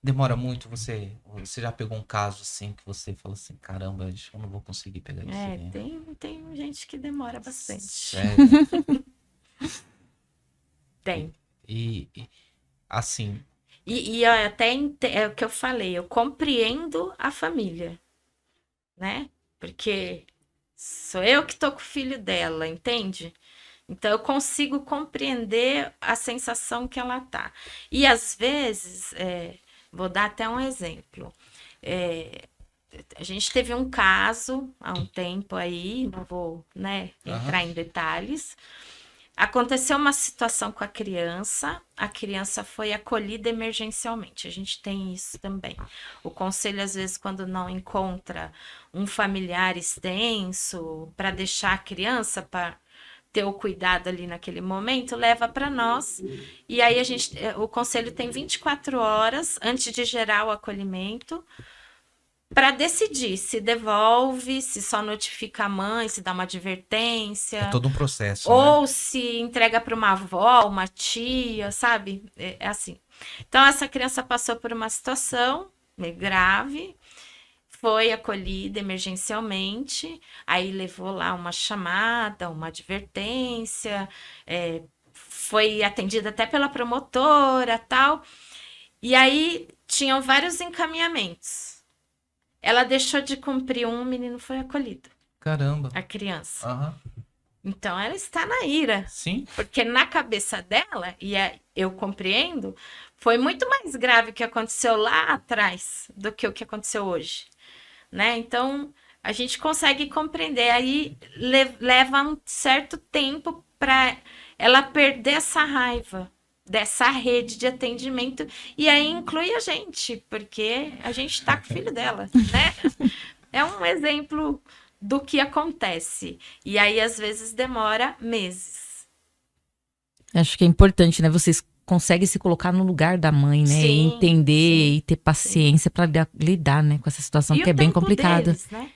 demora muito? Você já pegou um caso assim que você falou assim, caramba, acho que eu não vou conseguir pegar isso É, aí. tem gente que demora bastante. Sério. E, Tem. e, assim, E eu até é o que eu falei, eu compreendo a família, né? Porque sou eu que tô com o filho dela, entende? Então eu consigo compreender a sensação que ela tá. E às vezes, vou dar até um exemplo. É, a gente teve um caso há um tempo aí, não vou, né, aham, entrar em detalhes. Aconteceu uma situação com a criança foi acolhida emergencialmente. A gente tem isso também. O conselho, às vezes, quando não encontra um familiar extenso para deixar a criança para ter o cuidado ali naquele momento, leva para nós. E aí o conselho tem 24 horas antes de gerar o acolhimento para decidir se devolve, se só notifica a mãe, se dá uma é advertência, todo um processo, né? ou se entrega para uma avó, uma tia, sabe? É assim. Então, essa criança passou por uma situação grave, foi acolhida emergencialmente, aí levou lá uma chamada, uma advertência, foi atendida até pela promotora, tal. E aí tinham vários encaminhamentos. Ela deixou de cumprir um, o menino foi acolhido, Caramba. a criança. Aham. Então ela está na ira, Sim. porque na cabeça dela, eu compreendo, foi muito mais grave o que aconteceu lá atrás do que o que aconteceu hoje, né? Então a gente consegue compreender, aí leva um certo tempo para ela perder essa raiva dessa rede de atendimento e aí inclui a gente, porque a gente está com o filho dela, né? É um exemplo do que acontece. E aí, às vezes, demora meses. Acho que é importante, né? Vocês conseguem se colocar no lugar da mãe, né? E Sim, entender sim, e ter sim. paciência para lidar, né, com essa situação E que o é bem tempo complicada. deles, né?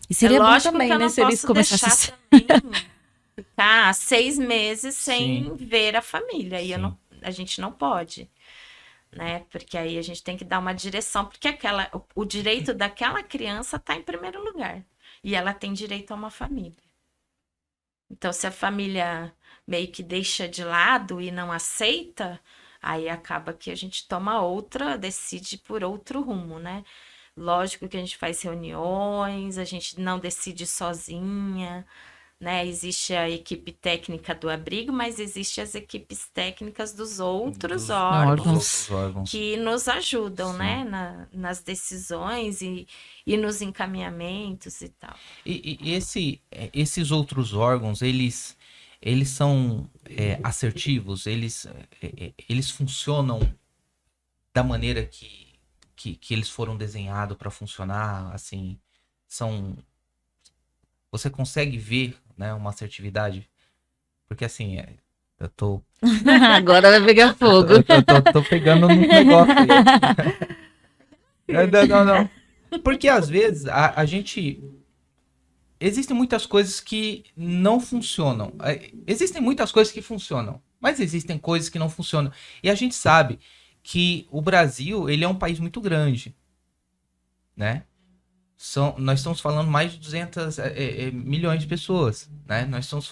E É seria bom lógico que também, eu né, não se eles posso começassem deixar a também ficar 6 meses Sim. sem ver a família. E Sim. a gente não pode, né? Porque aí a gente tem que dar uma direção, porque o direito daquela criança está em primeiro lugar. E ela tem direito a uma família. Então, se a família meio que deixa de lado e não aceita, aí acaba que a gente toma outra, decide por outro rumo, né? Lógico que a gente faz reuniões, a gente não decide sozinha, né? Existe a equipe técnica do abrigo, mas existe as equipes técnicas dos outros Dos outros órgãos órgãos. órgãos. que nos ajudam, Sim. né? Nas decisões e nos encaminhamentos e tal. Esses outros órgãos, eles são assertivos, eles funcionam da maneira que eles foram desenhados para funcionar, assim, são, você consegue ver, né, uma assertividade, porque assim, eu tô, Agora vai pegar eu tô, fogo. tô pegando no negócio aí. Não, não, não. Porque às vezes a gente. Existem muitas coisas que não funcionam. Existem muitas coisas que funcionam, mas existem coisas que não funcionam. E a gente sabe que o Brasil, ele é um país muito grande, né? Nós estamos falando mais de 200 milhões de pessoas, né? Nós estamos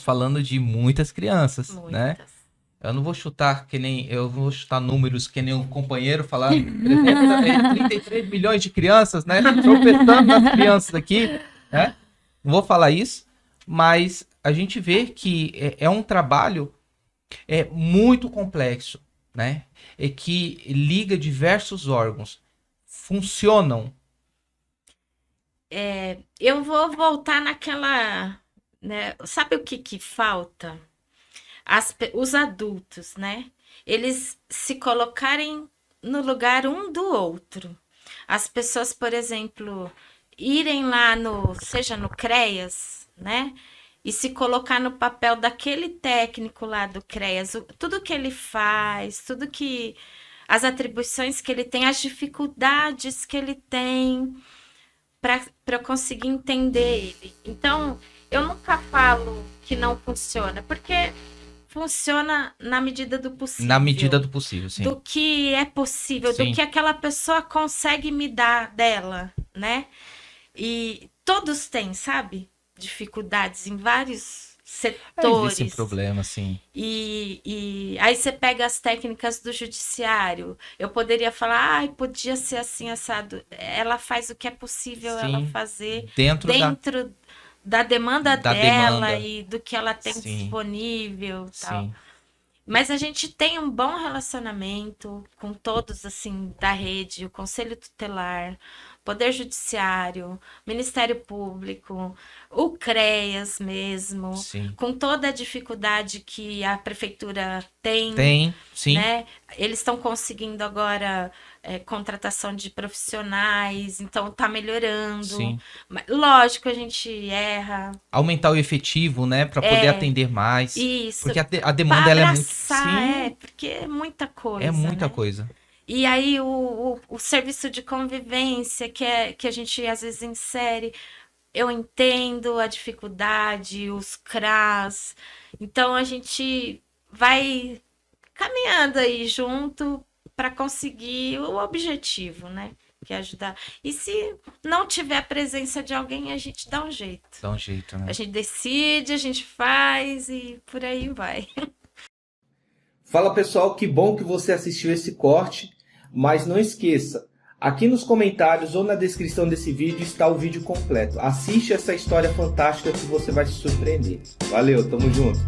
falando de muitas crianças, né? Muitas. Eu não vou chutar que nem. Eu vou chutar números que nem um companheiro falar 33 milhões de crianças, né? Tropeçando nas crianças aqui, né? Não vou falar isso, mas a gente vê que é um trabalho muito complexo, né? E que liga diversos órgãos. Funcionam. Eu vou voltar naquela, né? Sabe o que que falta? Os adultos, né? Eles se colocarem no lugar um do outro. As pessoas, por exemplo, irem lá seja no CREAS, né? E se colocar no papel daquele técnico lá do CREAS, tudo que ele faz, as atribuições que ele tem, as dificuldades que ele tem, para eu conseguir entender ele. Então, eu nunca falo que não funciona, porque funciona na medida do possível. Na medida do possível, sim. Do que é possível, Sim. do que aquela pessoa consegue me dar dela, né? E todos têm, sabe? Dificuldades em vários setores. Existem problemas, sim. E aí você pega as técnicas do judiciário. Eu poderia falar, ai, podia ser assim, assado. Ela faz o que é possível Sim. ela fazer Dentro da demanda da dela demanda. e do que ela tem Sim. disponível e tal. Sim. Mas a gente tem um bom relacionamento com todos, assim, da rede, o Conselho Tutelar, Poder Judiciário, Ministério Público, o CREAS mesmo, Sim. com toda a dificuldade que a prefeitura tem, Tem, sim. né? Eles estão conseguindo agora contratação de profissionais, então tá melhorando. Sim. Mas, lógico, a gente erra. Aumentar o efetivo, né? Para poder atender mais. Isso. Porque a Pra demanda ela é muito. abraçar, Sim. porque é muita coisa. É muita né? coisa. E aí o serviço de convivência que a gente às vezes insere, eu entendo a dificuldade, os CRAS. Então a gente vai caminhando aí junto para conseguir o objetivo, né? Que é ajudar. E se não tiver a presença de alguém, a gente dá um jeito. Dá um jeito, né? A gente decide, a gente faz e por aí vai. Fala pessoal, que bom que você assistiu esse corte, mas não esqueça, aqui nos comentários ou na descrição desse vídeo está o vídeo completo. Assiste essa história fantástica que você vai se surpreender. Valeu, tamo junto!